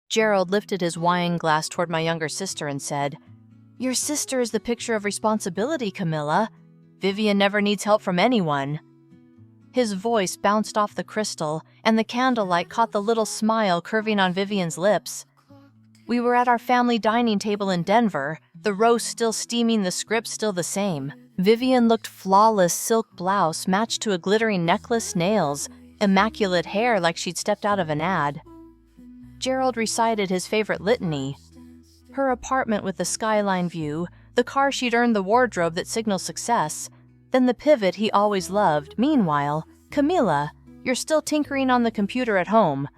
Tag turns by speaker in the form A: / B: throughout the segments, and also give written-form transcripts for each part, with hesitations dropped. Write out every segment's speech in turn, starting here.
A: Gerald lifted his wine glass toward my younger sister and said, "Your sister is the picture of responsibility, Camilla. Vivian never needs help from anyone." His voice bounced off the crystal, and the candlelight caught the little smile curving on Vivian's lips. We were at our family dining table in Denver, the roast still steaming, the script still the same. Vivian looked flawless, silk blouse matched to a glittering necklace, nails, immaculate hair like she'd stepped out of an ad. Gerald recited his favorite litany. Her apartment with the skyline view, the car she'd earned, the wardrobe that signals success, then the pivot he always loved. Meanwhile, Camilla, you're still tinkering on the computer at home.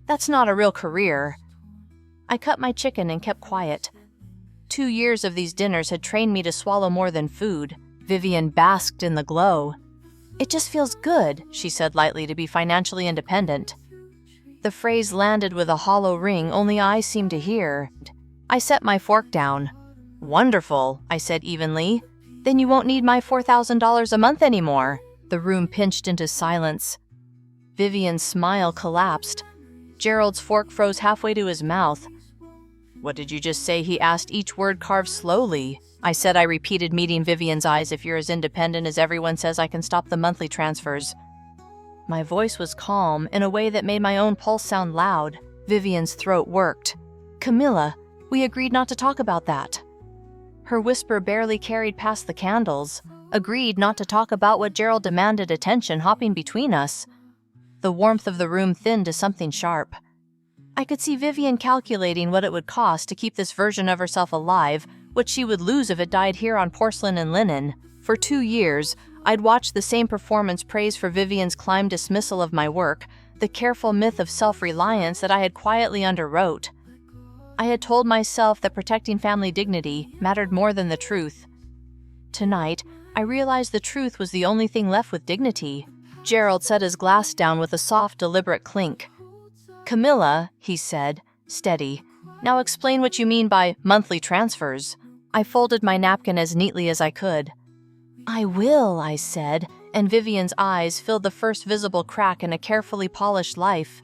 A: That's not a real career. I cut my chicken and kept quiet. 2 years of these dinners had trained me to swallow more than food. Vivian basked in the glow. "It just feels good," she said lightly, "to be financially independent." The phrase landed with a hollow ring only I seemed to hear. I set my fork down. "Wonderful," I said evenly. "Then you won't need my $4,000 a month anymore." The room pinched into silence. Vivian's smile collapsed. Gerald's fork froze halfway to his mouth. "What did you just say?" he asked, each word carved slowly. I said, I repeated, meeting Vivian's eyes, "If you're as independent as everyone says, I can stop the monthly transfers." My voice was calm, in a way that made my own pulse sound loud. Vivian's throat worked. "Camilla, we agreed not to talk about that." Her whisper barely carried past the candles. Agreed not to talk about what Gerald demanded attention, hopping between us. The warmth of the room thinned to something sharp. I could see Vivian calculating what it would cost to keep this version of herself alive, what she would lose if it died here on porcelain and linen. For 2 years, I'd watched the same performance praise for Vivian's climbed dismissal of my work, the careful myth of self-reliance that I had quietly underwrote. I had told myself that protecting family dignity mattered more than the truth. Tonight, I realized the truth was the only thing left with dignity. Gerald set his glass down with a soft, deliberate clink. "Camilla," he said, steady, "now explain what you mean by monthly transfers." I folded my napkin as neatly as I could. "I will," I said, and Vivian's eyes filled the first visible crack in a carefully polished life.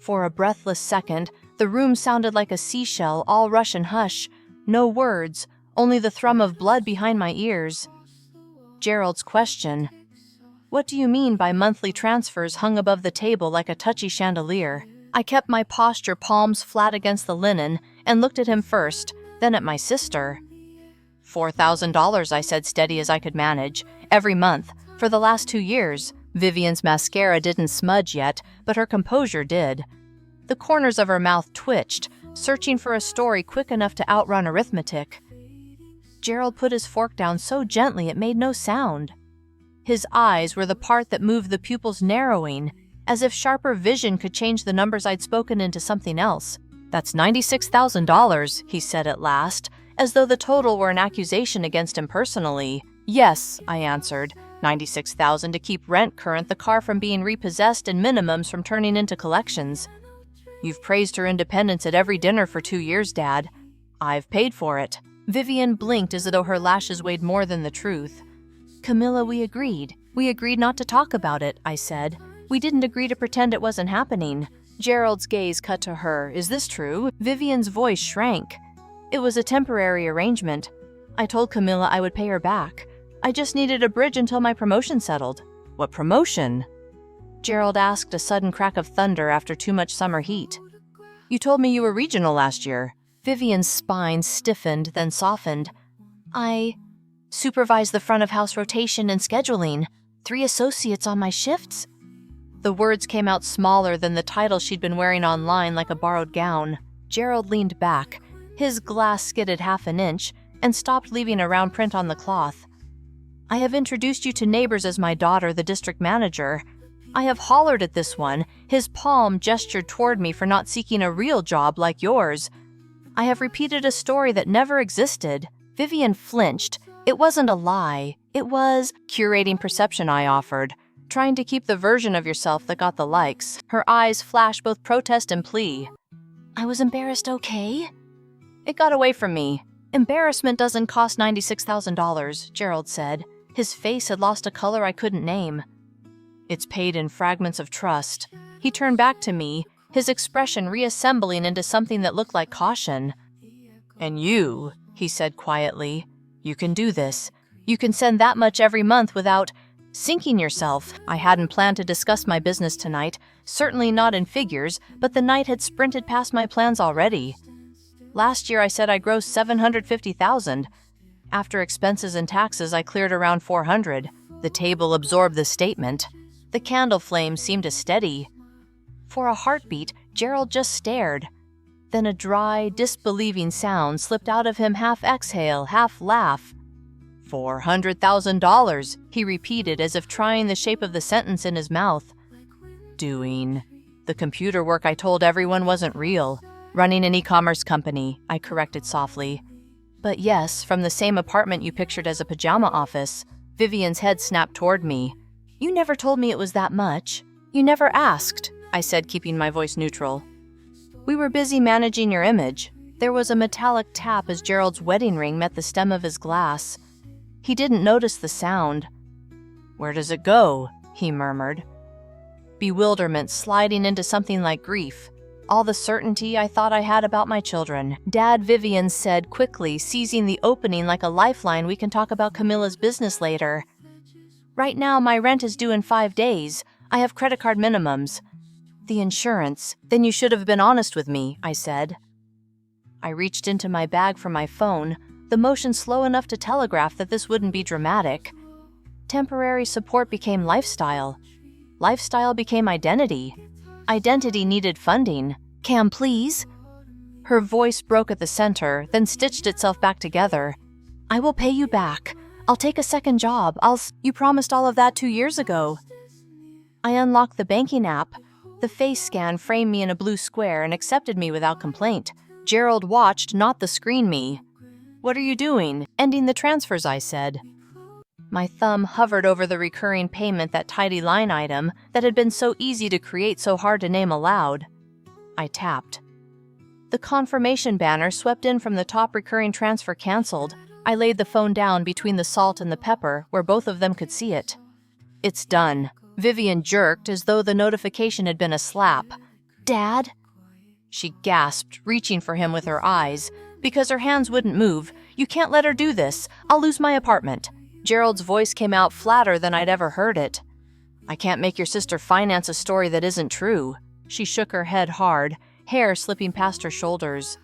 A: For a breathless second, the room sounded like a seashell, all rush and hush. No words, only the thrum of blood behind my ears. Gerald's question, "What do you mean by monthly transfers?" hung above the table like a touchy chandelier. I kept my posture, palms flat against the linen, and looked at him first, then at my sister. $4,000, I said, steady as I could manage, every month, for the last 2 years. Vivian's mascara didn't smudge yet, but her composure did. The corners of her mouth twitched, searching for a story quick enough to outrun arithmetic. Gerald put his fork down so gently it made no sound. His eyes were the part that moved, the pupils narrowing, as if sharper vision could change the numbers I'd spoken into something else. "That's $96,000, he said at last, as though the total were an accusation against him personally. "Yes," I answered, $96,000 to keep rent current, the car from being repossessed, and minimums from turning into collections. You've praised her independence at every dinner for 2 years, Dad. I've paid for it." Vivian blinked as though her lashes weighed more than the truth. "Camilla, we agreed. We agreed not to talk about it," I said. "We didn't agree to pretend it wasn't happening." Gerald's gaze cut to her. "Is this true?" Vivian's voice shrank. "It was a temporary arrangement. I told Camilla I would pay her back. I just needed a bridge until my promotion settled." "What promotion?" Gerald asked, a sudden crack of thunder after too much summer heat. "You told me you were regional last year." Vivian's spine stiffened, then softened. "I supervise the front-of-house rotation and scheduling. 3 associates on my shifts." The words came out smaller than the title she'd been wearing online, like a borrowed gown. Gerald leaned back. His glass skidded half an inch and stopped, leaving a round print on the cloth. "I have introduced you to neighbors as my daughter, the district manager. I have hollered at this one." His palm gestured toward me, "for not seeking a real job like yours. I have repeated a story that never existed." Vivian flinched. "It wasn't a lie. It was curating perception," I offered. "Trying to keep the version of yourself that got the likes." Her eyes flashed both protest and plea. "I was embarrassed, okay?" "It got away from me." "Embarrassment doesn't cost $96,000, Gerald said. His face had lost a color I couldn't name. "It's paid in fragments of trust." He turned back to me, his expression reassembling into something that looked like caution. "And you," he said quietly, "you can do this. You can send that much every month without sinking yourself." I hadn't planned to discuss my business tonight, certainly not in figures, but the night had sprinted past my plans already. Last year I said I grossed $750,000. After expenses and taxes, I cleared around $400. The table absorbed the statement. The candle flame seemed to steady. For a heartbeat, Gerald just stared. Then a dry, disbelieving sound slipped out of him, half exhale, half laugh. $400,000, he repeated as if trying the shape of the sentence in his mouth. Doing. The computer work I told everyone wasn't real. Running an e-commerce company, I corrected softly. But yes, from the same apartment you pictured as a pajama office. Vivian's head snapped toward me. You never told me it was that much. You never asked, I said, keeping my voice neutral. We were busy managing your image. There was a metallic tap as Gerald's wedding ring met the stem of his glass. He didn't notice the sound. Where does it go? He murmured. Bewilderment sliding into something like grief. All the certainty I thought I had about my children. Dad, Vivian said quickly, seizing the opening like a lifeline. We can talk about Camilla's business later. Right now, my rent is due in 5 days. I have credit card minimums. The insurance. Then you should have been honest with me, I said. I reached into my bag for my phone, the motion slow enough to telegraph that this wouldn't be dramatic. Temporary support became lifestyle. Lifestyle became identity. Identity needed funding. Cam, please? Her voice broke at the center, then stitched itself back together. I will pay you back. I'll take a second job. You promised all of that 2 years ago. I unlocked the banking app. The face scan framed me in a blue square and accepted me without complaint. Gerald watched, not the screen me. What are you doing? Ending the transfers, I said. My thumb hovered over the recurring payment, that tidy line item that had been so easy to create, so hard to name aloud. I tapped. The confirmation banner swept in from the top. Recurring transfer canceled. I laid the phone down between the salt and the pepper, where both of them could see it. It's done. Vivian jerked as though the notification had been a slap. Dad? She gasped, reaching for him with her eyes. Because her hands wouldn't move. You can't let her do this. I'll lose my apartment. Gerald's voice came out flatter than I'd ever heard it. I can't make your sister finance a story that isn't true. She shook her head hard, hair slipping past her shoulders.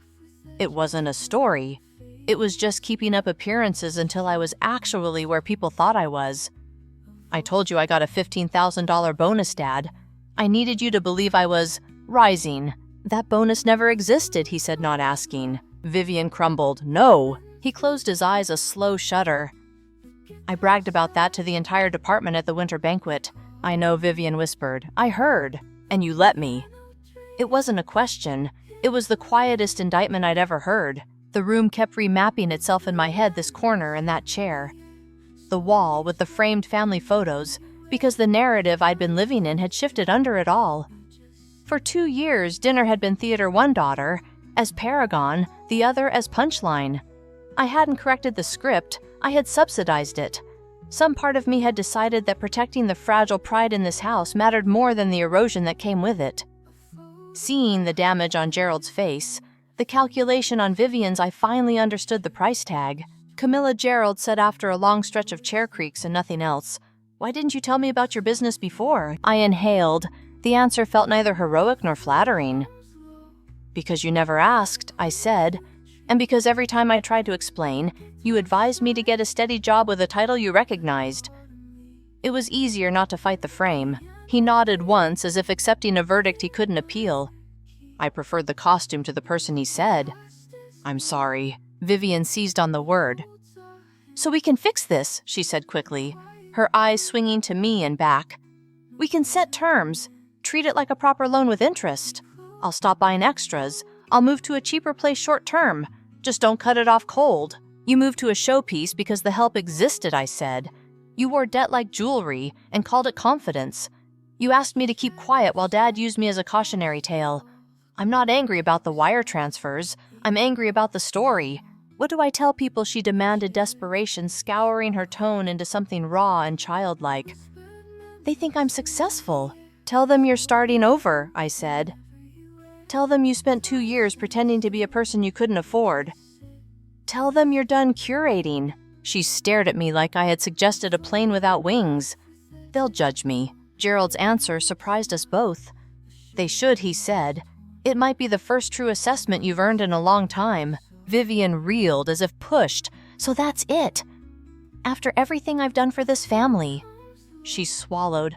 A: It wasn't a story. It was just keeping up appearances until I was actually where people thought I was. I told you I got a $15,000 bonus, Dad. I needed you to believe I was rising. That bonus never existed, he said, not asking. Vivian crumbled. No. He closed his eyes, a slow shudder. I bragged about that to the entire department at the winter banquet. I know, Vivian whispered. I heard. And you let me. It wasn't a question. It was the quietest indictment I'd ever heard. The room kept remapping itself in my head, this corner and that chair. The wall with the framed family photos, because the narrative I'd been living in had shifted under it all. For 2 years, dinner had been theater one daughter, as Paragon, the other as Punchline. I hadn't corrected the script, I had subsidized it. Some part of me had decided that protecting the fragile pride in this house mattered more than the erosion that came with it. Seeing the damage on Gerald's face, the calculation on Vivian's, I finally understood the price tag. Camilla, Gerald said after a long stretch of chair creaks and nothing else, "Why didn't you tell me about your business before?" I inhaled. The answer felt neither heroic nor flattering. Because you never asked, I said, and because every time I tried to explain, you advised me to get a steady job with a title you recognized. It was easier not to fight the frame. He nodded once, as if accepting a verdict he couldn't appeal. I preferred the costume to the person he said. I'm sorry. Vivian seized on the word. So we can fix this, she said quickly, her eyes swinging to me and back. We can set terms, treat it like a proper loan with interest. I'll stop buying extras. I'll move to a cheaper place short term. Just don't cut it off cold. You moved to a showpiece because the help existed, I said. You wore debt like jewelry and called it confidence. You asked me to keep quiet while Dad used me as a cautionary tale. I'm not angry about the wire transfers. I'm angry about the story. What do I tell people? She demanded, desperation scouring her tone into something raw and childlike. They think I'm successful. Tell them you're starting over, I said. Tell them you spent 2 years pretending to be a person you couldn't afford. Tell them you're done curating. She stared at me like I had suggested a plane without wings. They'll judge me. Gerald's answer surprised us both. They should, he said. It might be the first true assessment you've earned in a long time. Vivian reeled as if pushed. So that's it. After everything I've done for this family. She swallowed.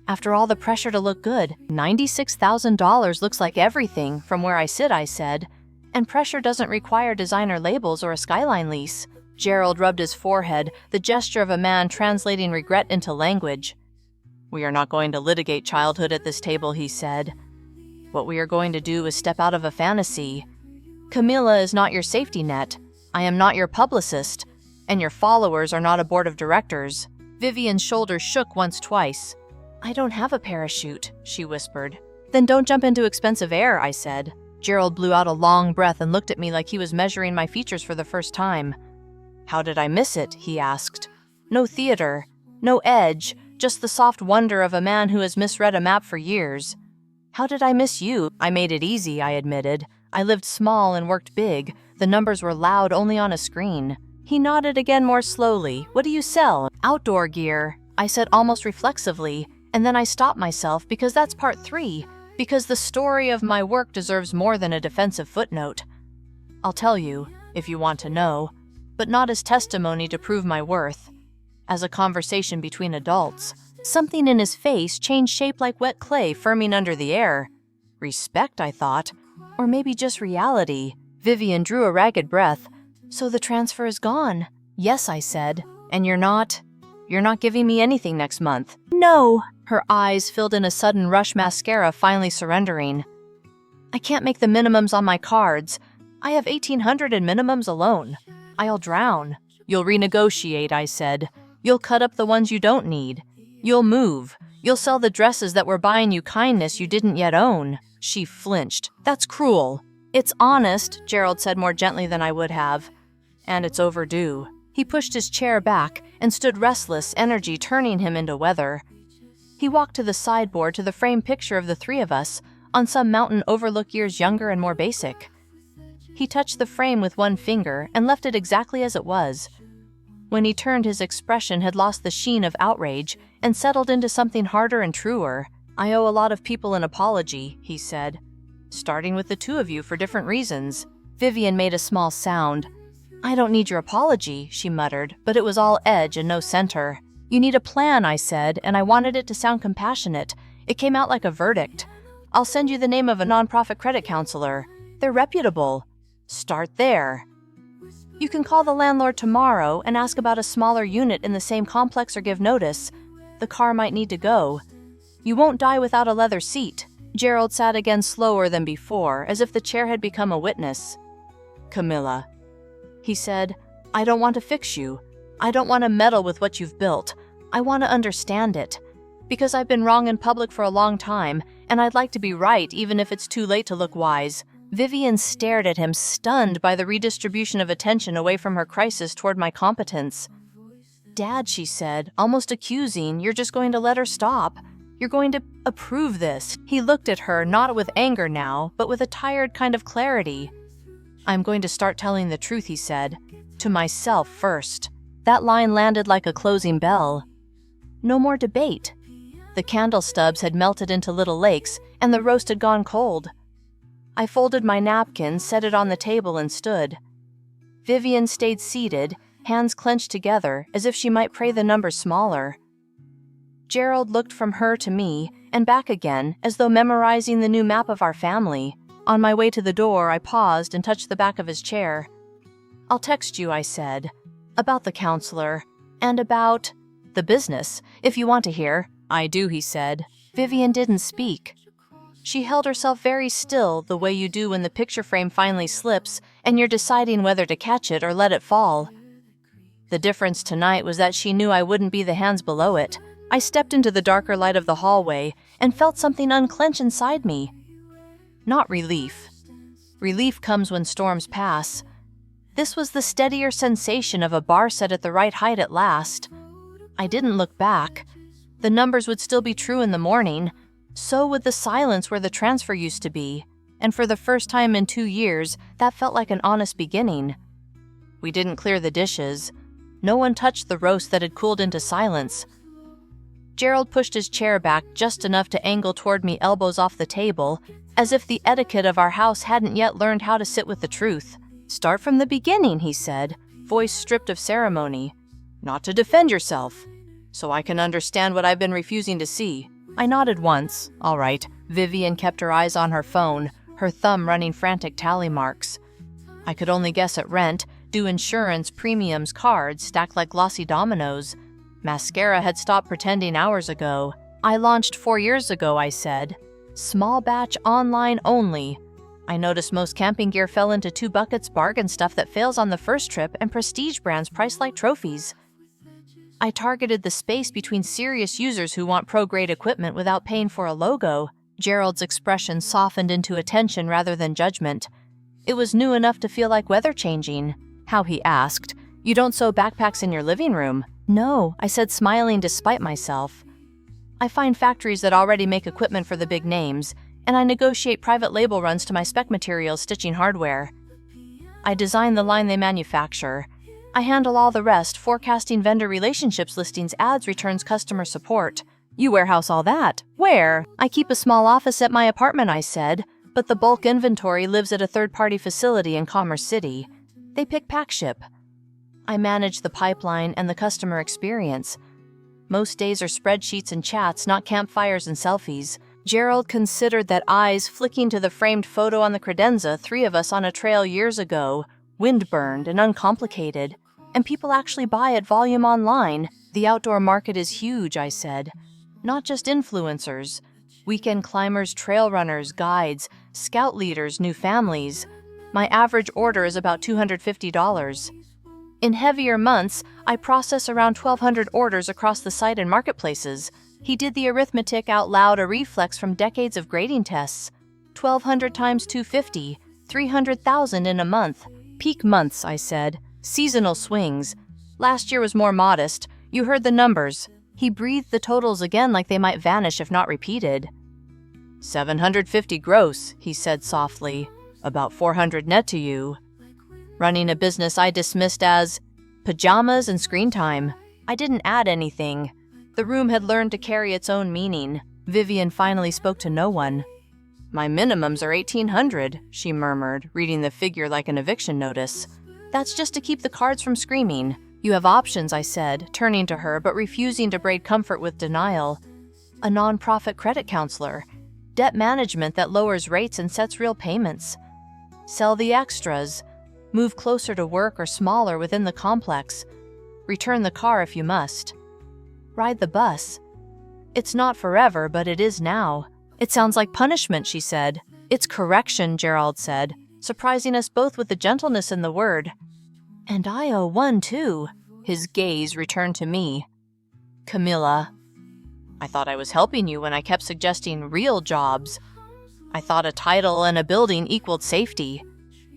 A: After all the pressure to look good, $96,000 looks like everything from where I sit, I said. And pressure doesn't require designer labels or a skyline lease. Gerald rubbed his forehead, the gesture of a man translating regret into language. We are not going to litigate childhood at this table, he said. What we are going to do is step out of a fantasy. Camilla is not your safety net. I am not your publicist. And your followers are not a board of directors. Vivian's shoulders shook twice. I don't have a parachute, she whispered. Then don't jump into expensive air, I said. Gerald blew out a long breath and looked at me like he was measuring my features for the first time. How did I miss it? He asked. No theater, no edge, just the soft wonder of a man who has misread a map for years. How did I miss you? I made it easy, I admitted. I lived small and worked big. The numbers were loud only on a screen. He nodded again more slowly. What do you sell? Outdoor gear, I said almost reflexively, and then I stopped myself because that's part 3, because the story of my work deserves more than a defensive footnote. I'll tell you, if you want to know, but not as testimony to prove my worth. As a conversation between adults. Something in his face changed shape like wet clay firming under the air. Respect, I thought. Or maybe just reality. Vivian drew a ragged breath. So the transfer is gone. Yes, I said. And you're not giving me anything next month. No. Her eyes filled in a sudden rush, mascara finally surrendering. I can't make the minimums on my cards. I have 1,800 in minimums alone. I'll drown. You'll renegotiate, I said. You'll cut up the ones you don't need. You'll move. You'll sell the dresses that were buying you kindness you didn't yet own. She flinched. That's cruel. It's honest, Gerald said more gently than I would have. And it's overdue. He pushed his chair back and stood restless, energy turning him into weather. He walked to the sideboard to the framed picture of the 3 of us, on some mountain overlook years younger and more basic. He touched the frame with one finger and left it exactly as it was. When he turned, his expression had lost the sheen of outrage and settled into something harder and truer. I owe a lot of people an apology, he said. Starting with the 2 of you for different reasons. Vivian made a small sound. I don't need your apology, she muttered, but it was all edge and no center. You need a plan, I said, and I wanted it to sound compassionate. It came out like a verdict. I'll send you the name of a nonprofit credit counselor. They're reputable. Start there. You can call the landlord tomorrow and ask about a smaller unit in the same complex or give notice. The car might need to go. You won't die without a leather seat. Gerald sat again slower than before, as if the chair had become a witness. Camilla. He said, I don't want to fix you. I don't want to meddle with what you've built. I want to understand it. Because I've been wrong in public for a long time, and I'd like to be right even if it's too late to look wise. Vivian stared at him, stunned by the redistribution of attention away from her crisis toward my competence. Dad, she said, almost accusing, you're just going to let her stop. You're going to approve this. He looked at her, not with anger now, but with a tired kind of clarity. I'm going to start telling the truth, he said. To myself first. That line landed like a closing bell. No more debate. The candle stubs had melted into little lakes, and the roast had gone cold. I folded my napkin, set it on the table, and stood. Vivian stayed seated, hands clenched together, as if she might pray the number smaller. Gerald looked from her to me, and back again, as though memorizing the new map of our family. On my way to the door, I paused and touched the back of his chair. I'll text you, I said. About the counselor, and about the business, if you want to hear. I do, he said. Vivian didn't speak. She held herself very still, the way you do when the picture frame finally slips and you're deciding whether to catch it or let it fall. The difference tonight was that she knew I wouldn't be the hands below it. I stepped into the darker light of the hallway and felt something unclench inside me. Not relief. Relief comes when storms pass. This was the steadier sensation of a bar set at the right height at last. I didn't look back. The numbers would still be true in the morning. So would the silence where the transfer used to be. and for the first time in 2 years, that felt like an honest beginning. We didn't clear the dishes. No one touched the roast that had cooled into silence. Gerald pushed his chair back just enough to angle toward me, elbows off the table, as if the etiquette of our house hadn't yet learned how to sit with the truth. "Start from the beginning," he said, voice stripped of ceremony. "Not to defend yourself, so I can understand what I've been refusing to see." I nodded once. All right. Vivian kept her eyes on her phone, her thumb running frantic tally marks. I could only guess at rent, due insurance, premiums, cards stacked like glossy dominoes. Mascara had stopped pretending hours ago. "I launched 4 years ago," I said. "Small batch, online only." I noticed most camping gear fell into 2 buckets: bargain stuff that fails on the first trip and prestige brands priced like trophies. I targeted the space between serious users who want pro-grade equipment without paying for a logo. Gerald's expression softened into attention rather than judgment. It was new enough to feel like weather changing. How, he asked. "You don't sew backpacks in your living room?" "No," I said, smiling despite myself. "I find factories that already make equipment for the big names, and I negotiate private label runs to my spec materials, stitching hardware. I design the line they manufacture. I handle all the rest: forecasting, vendor relationships, listings, ads, returns, customer support." "You warehouse all that? Where?" "I keep a small office at my apartment," I said, "but the bulk inventory lives at a third-party facility in Commerce City. They pick, pack, ship. I manage the pipeline and the customer experience. Most days are spreadsheets and chats, not campfires and selfies." Gerald considered that, eyes flicking to the framed photo on the credenza, 3 of us on a trail years ago, wind-burned and uncomplicated. "And people actually buy at volume online. The outdoor market is huge," I said. "Not just influencers. Weekend climbers, trail runners, guides, scout leaders, new families. My average order is about $250. In heavier months, I process around 1,200 orders across the site and marketplaces." He did the arithmetic out loud, a reflex from decades of grading tests. 1,200 times 250, 300,000 in a month. "Peak months," I said. "Seasonal swings. Last year was more modest. You heard the numbers." He breathed the totals again like they might vanish if not repeated. 750 gross, he said softly. "About 400 net to you." Running a business I dismissed as pajamas and screen time. I didn't add anything. The room had learned to carry its own meaning. Vivian finally spoke to no one. "My minimums are 1,800, she murmured, reading the figure like an eviction notice. "That's just to keep the cards from screaming." "You have options," I said, turning to her but refusing to braid comfort with denial. "A non-profit credit counselor. Debt management that lowers rates and sets real payments. Sell the extras. Move closer to work or smaller within the complex. Return the car if you must. Ride the bus. It's not forever, but it is now." "It sounds like punishment," she said. "It's correction," Gerald said, surprising us both with the gentleness in the word. "And I owe one, too." His gaze returned to me. "Camilla, I thought I was helping you when I kept suggesting real jobs. I thought a title and a building equaled safety.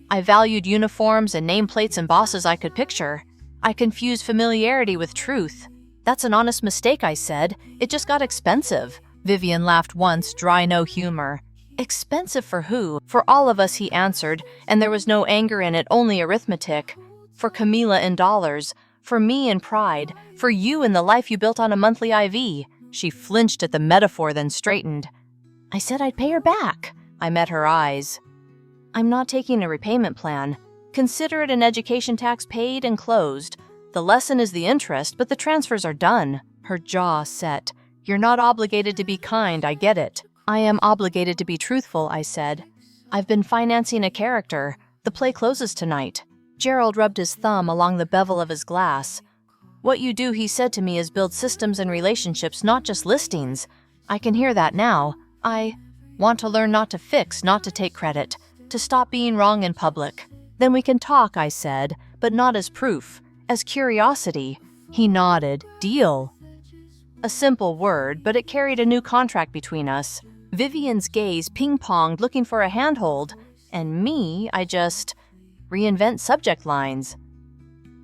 A: I valued uniforms and nameplates and bosses I could picture. I confused familiarity with truth. That's an honest mistake," I said. "It just got expensive." Vivian laughed once, dry, no humor. "Expensive for who?" "For all of us," he answered, and there was no anger in it, only arithmetic. "For Camilla in dollars, for me in pride, for you in the life you built on a monthly IV." She flinched at the metaphor, then straightened. "I said I'd pay her back." I met her eyes. "I'm not taking a repayment plan. Consider it an education tax paid and closed. The lesson is the interest, but the transfers are done." Her jaw set. "You're not obligated to be kind, I get it." "I am obligated to be truthful," I said. "I've been financing a character. The play closes tonight." Gerald rubbed his thumb along the bevel of his glass. "What you do," he said to me, "is build systems and relationships, not just listings. I can hear that now. I want to learn not to fix, not to take credit, to stop being wrong in public." "Then we can talk," I said, "but not as proof, as curiosity." He nodded. "Deal." A simple word, but it carried a new contract between us. Vivian's gaze ping-ponged, looking for a handhold, and me, I just reinvent subject lines.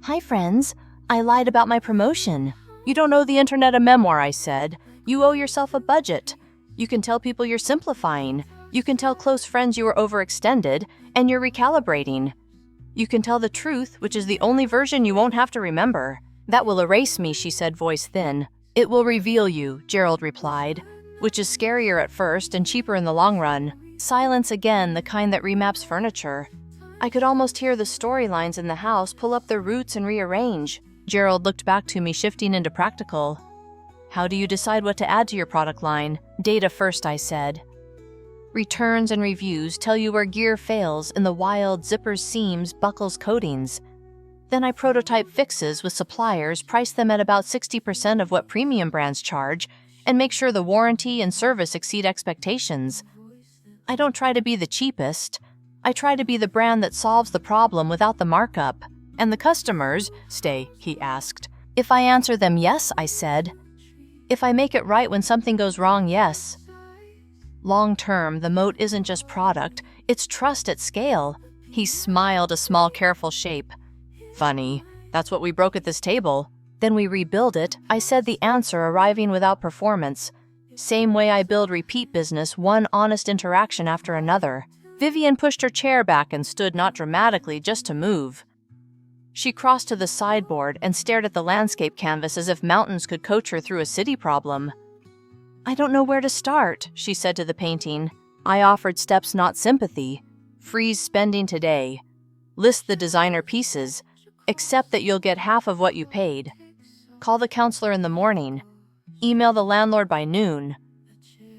A: "Hi, friends. I lied about my promotion." "You don't owe the internet a memoir," I said. "You owe yourself a budget. You can tell people you're simplifying. You can tell close friends you are overextended and you're recalibrating. You can tell the truth, which is the only version you won't have to remember. That will erase me, she said, voice thin. It will reveal you, Gerald replied, which is scarier at first and cheaper in the long run. Silence again, the kind that remaps furniture. I could almost hear the storylines in the house pull up their roots and rearrange. Gerald looked back to me, shifting into practical. How do you decide what to add to your product line? Data first, I said. Returns and reviews tell you where gear fails in the wild zippers, seams, buckles, coatings. Then I prototype fixes with suppliers, price them at about 60% of what premium brands charge, and make sure the warranty and service exceed expectations. I don't try to be the cheapest. I try to be the brand that solves the problem without the markup. And the customers stay, he asked. If I answer them yes, I said. If I make it right when something goes wrong, yes. Long term, the moat isn't just product, it's trust at scale. He smiled, a small, careful shape. Funny, that's what we broke at this table. Then we rebuild it, I said, the answer arriving without performance. Same way I build repeat business, one honest interaction after another. Vivian pushed her chair back and stood, not dramatically, just to move. She crossed to the sideboard and stared at the landscape canvas as if mountains could coach her through a city problem. I don't know where to start, she said to the painting. I offered steps, not sympathy. Freeze spending today. List the designer pieces. Accept that you'll get half of what you paid. Call the counselor in the morning. Email the landlord by noon.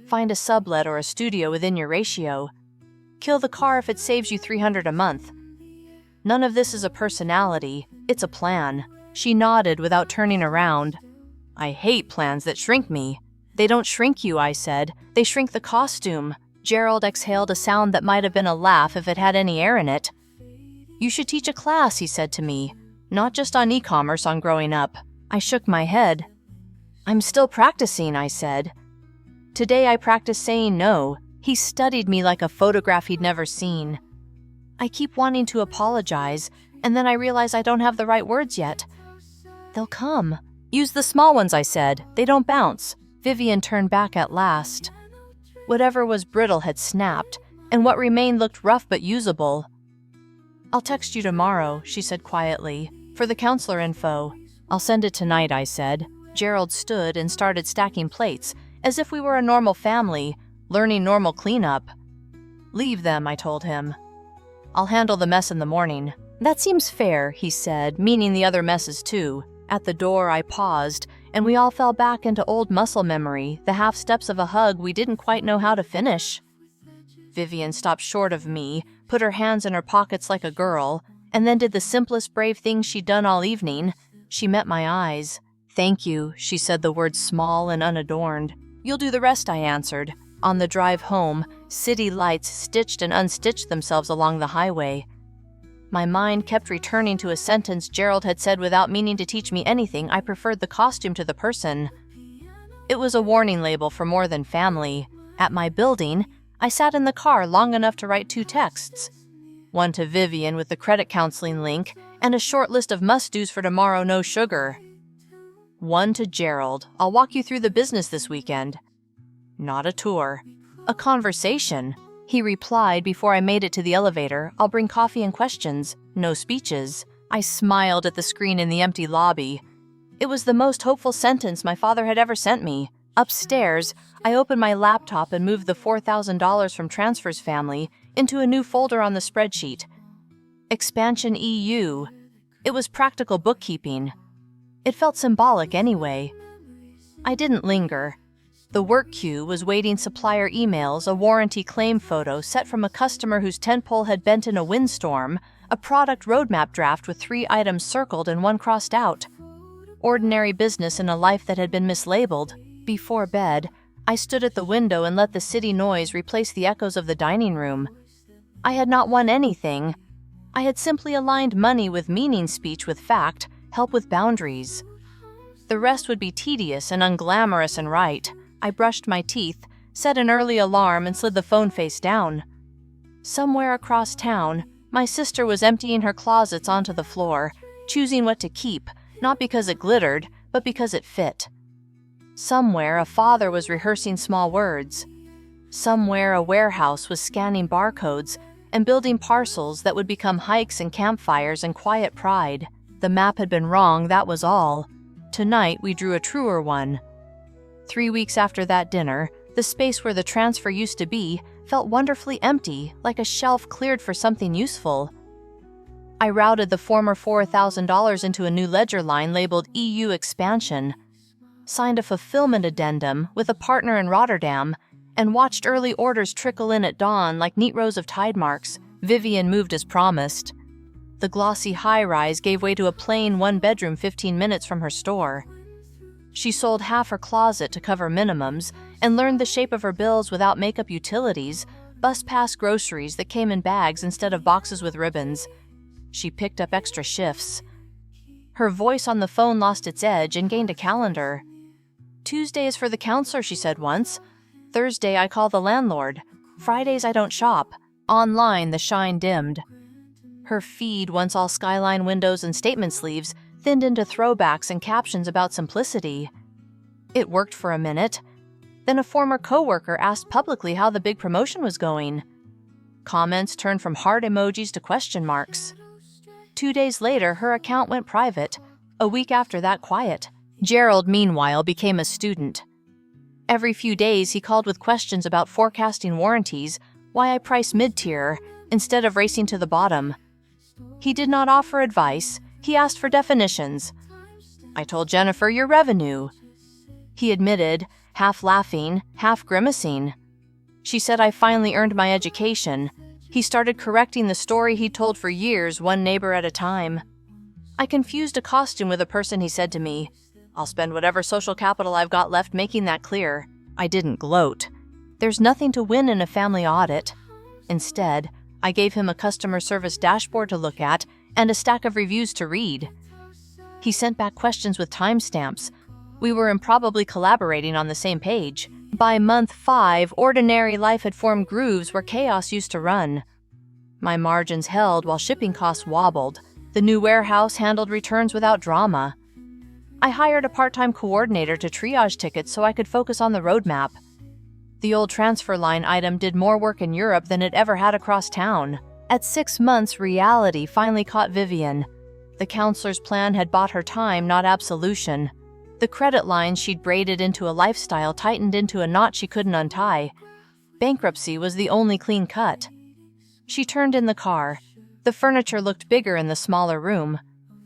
A: Find a sublet or a studio within your ratio. Kill the car if it saves you $300 a month. None of this is a personality, it's a plan. She nodded without turning around. I hate plans that shrink me. They don't shrink you, I said. They shrink the costume. Gerald exhaled a sound that might have been a laugh if it had any air in it. You should teach a class, he said to me. Not just on e-commerce, on growing up. I shook my head. I'm still practicing, I said. Today I practiced saying no. He studied me like a photograph he'd never seen. I keep wanting to apologize, and then I realize I don't have the right words yet. They'll come. Use the small ones, I said. They don't bounce. Vivian turned back at last. Whatever was brittle had snapped, and what remained looked rough but usable. I'll text you tomorrow, she said quietly, for the counselor info. I'll send it tonight, I said. Gerald stood and started stacking plates, as if we were a normal family, learning normal cleanup. Leave them, I told him. I'll handle the mess in the morning. That seems fair, he said, meaning the other messes too. At the door, I paused, and we all fell back into old muscle memory, the half steps of a hug we didn't quite know how to finish. Vivian stopped short of me, put her hands in her pockets like a girl, and then did the simplest brave thing she'd done all evening. She met my eyes. Thank you, she said, the words small and unadorned. You'll do the rest, I answered. On the drive home, city lights stitched and unstitched themselves along the highway. My mind kept returning to a sentence Gerald had said without meaning to teach me anything. I preferred the costume to the person. It was a warning label for more than family. At my building, I sat in the car long enough to write 2 texts. One to Vivian with the credit counseling link and a short list of must-dos for tomorrow, no sugar. One to Gerald. I'll walk you through the business this weekend. Not a tour. A conversation. He replied before I made it to the elevator. I'll bring coffee and questions. No speeches. I smiled at the screen in the empty lobby. It was the most hopeful sentence my father had ever sent me. Upstairs, I opened my laptop and moved the $4,000 from Transfers family into a new folder on the spreadsheet. Expansion EU. It was practical bookkeeping. It felt symbolic anyway. I didn't linger. The work queue was waiting supplier emails, a warranty claim photo set from a customer whose tentpole had bent in a windstorm, a product roadmap draft with 3 items circled and 1 crossed out. Ordinary business in a life that had been mislabeled. Before bed, I stood at the window and let the city noise replace the echoes of the dining room. I had not won anything. I had simply aligned money with meaning, speech with fact, help with boundaries. The rest would be tedious and unglamorous and right. I brushed my teeth, set an early alarm, and slid the phone face down. Somewhere across town, my sister was emptying her closets onto the floor, choosing what to keep, not because it glittered, but because it fit. Somewhere, a father was rehearsing small words. Somewhere a warehouse was scanning barcodes and building parcels that would become hikes and campfires and quiet pride. The map had been wrong, that was all. Tonight we drew a truer one. 3 weeks after that dinner, the space where the transfer used to be felt wonderfully empty, like a shelf cleared for something useful. I routed the former $4,000 into a new ledger line labeled EU Expansion, signed a fulfillment addendum with a partner in Rotterdam, and watched early orders trickle in at dawn like neat rows of tide marks. Vivian moved as promised. The glossy high-rise gave way to a plain one-bedroom 15 minutes from her store. She sold half her closet to cover minimums and learned the shape of her bills without makeup utilities, bus-pass groceries that came in bags instead of boxes with ribbons. She picked up extra shifts. Her voice on the phone lost its edge and gained a calendar. "Tuesday is for the counselor," she said once. "Thursday I call the landlord. Fridays I don't shop." Online, the shine dimmed. Her feed, once all skyline windows and statement sleeves, thinned into throwbacks and captions about simplicity. It worked for a minute. Then a former coworker asked publicly how the big promotion was going. Comments turned from heart emojis to question marks. 2 days later, her account went private. A week after that, quiet. Gerald, meanwhile, became a student. Every few days, he called with questions about forecasting warranties, why I price mid-tier instead of racing to the bottom. He did not offer advice. He asked for definitions. "I told Jennifer your revenue," he admitted, half laughing, half grimacing. She said I finally earned my education. He started correcting the story he'd told for years, one neighbor at a time. I confused a costume with a person. He said to me, "I'll spend whatever social capital I've got left making that clear." I didn't gloat. There's nothing to win in a family audit. Instead, I gave him a customer service dashboard to look at and a stack of reviews to read. He sent back questions with timestamps. We were improbably collaborating on the same page. By month 5, ordinary life had formed grooves where chaos used to run. My margins held while shipping costs wobbled. The new warehouse handled returns without drama. I hired a part-time coordinator to triage tickets so I could focus on the roadmap. The old transfer line item did more work in Europe than it ever had across town. At 6 months, reality finally caught Vivian. The counselor's plan had bought her time, not absolution. The credit lines she'd braided into a lifestyle tightened into a knot she couldn't untie. Bankruptcy was the only clean cut. She turned in the car. The furniture looked bigger in the smaller room.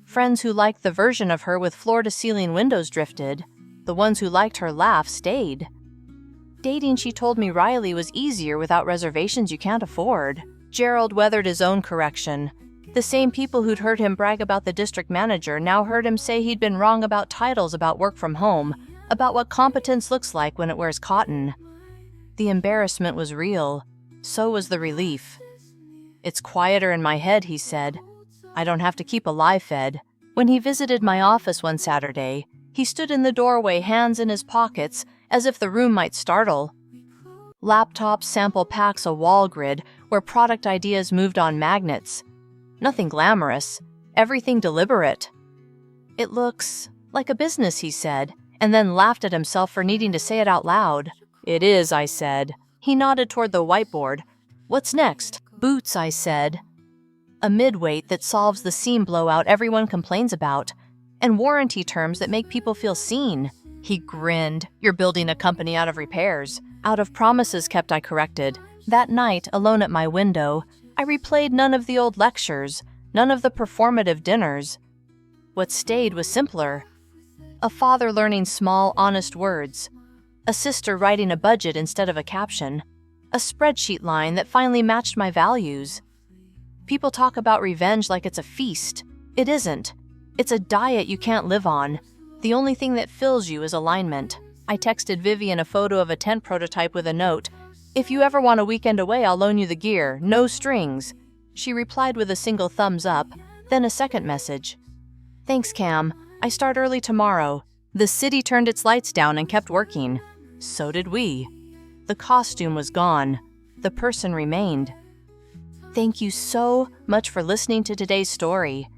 A: Friends who liked the version of her with floor-to-ceiling windows drifted. The ones who liked her laugh stayed. Dating, she told me Riley, was easier without reservations you can't afford. Gerald weathered his own correction. The same people who'd heard him brag about the district manager now heard him say he'd been wrong about titles, about work from home, about what competence looks like when it wears cotton. The embarrassment was real. So was the relief. "It's quieter in my head," he said. "I don't have to keep a lie fed." When he visited my office one Saturday, he stood in the doorway, hands in his pockets, as if the room might startle. Laptops, sample packs, a wall grid where product ideas moved on magnets. Nothing glamorous, everything deliberate. "It looks like a business," he said, and then laughed at himself for needing to say it out loud. "It is," I said. He nodded toward the whiteboard. "What's next?" "Boots," I said. "A midweight that solves the seam blowout everyone complains about, and warranty terms that make people feel seen." He grinned. "You're building a company out of repairs." "Out of promises kept," I corrected. That night, alone at my window, I replayed none of the old lectures, none of the performative dinners. What stayed was simpler. A father learning small, honest words. A sister writing a budget instead of a caption. A spreadsheet line that finally matched my values. People talk about revenge like it's a feast. It isn't. It's a diet you can't live on. The only thing that fills you is alignment. I texted Vivian a photo of a tent prototype with a note. "If you ever want a weekend away, I'll loan you the gear. No strings." She replied with a single thumbs up, then a second message. "Thanks, Cam. I start early tomorrow." The city turned its lights down and kept working. So did we. The costume was gone. The person remained. Thank you so much for listening to today's story.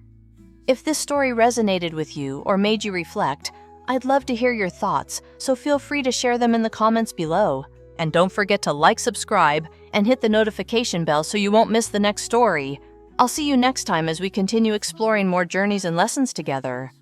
A: If this story resonated with you or made you reflect, I'd love to hear your thoughts, so feel free to share them in the comments below. And don't forget to like, subscribe, and hit the notification bell so you won't miss the next story. I'll see you next time as we continue exploring more journeys and lessons together.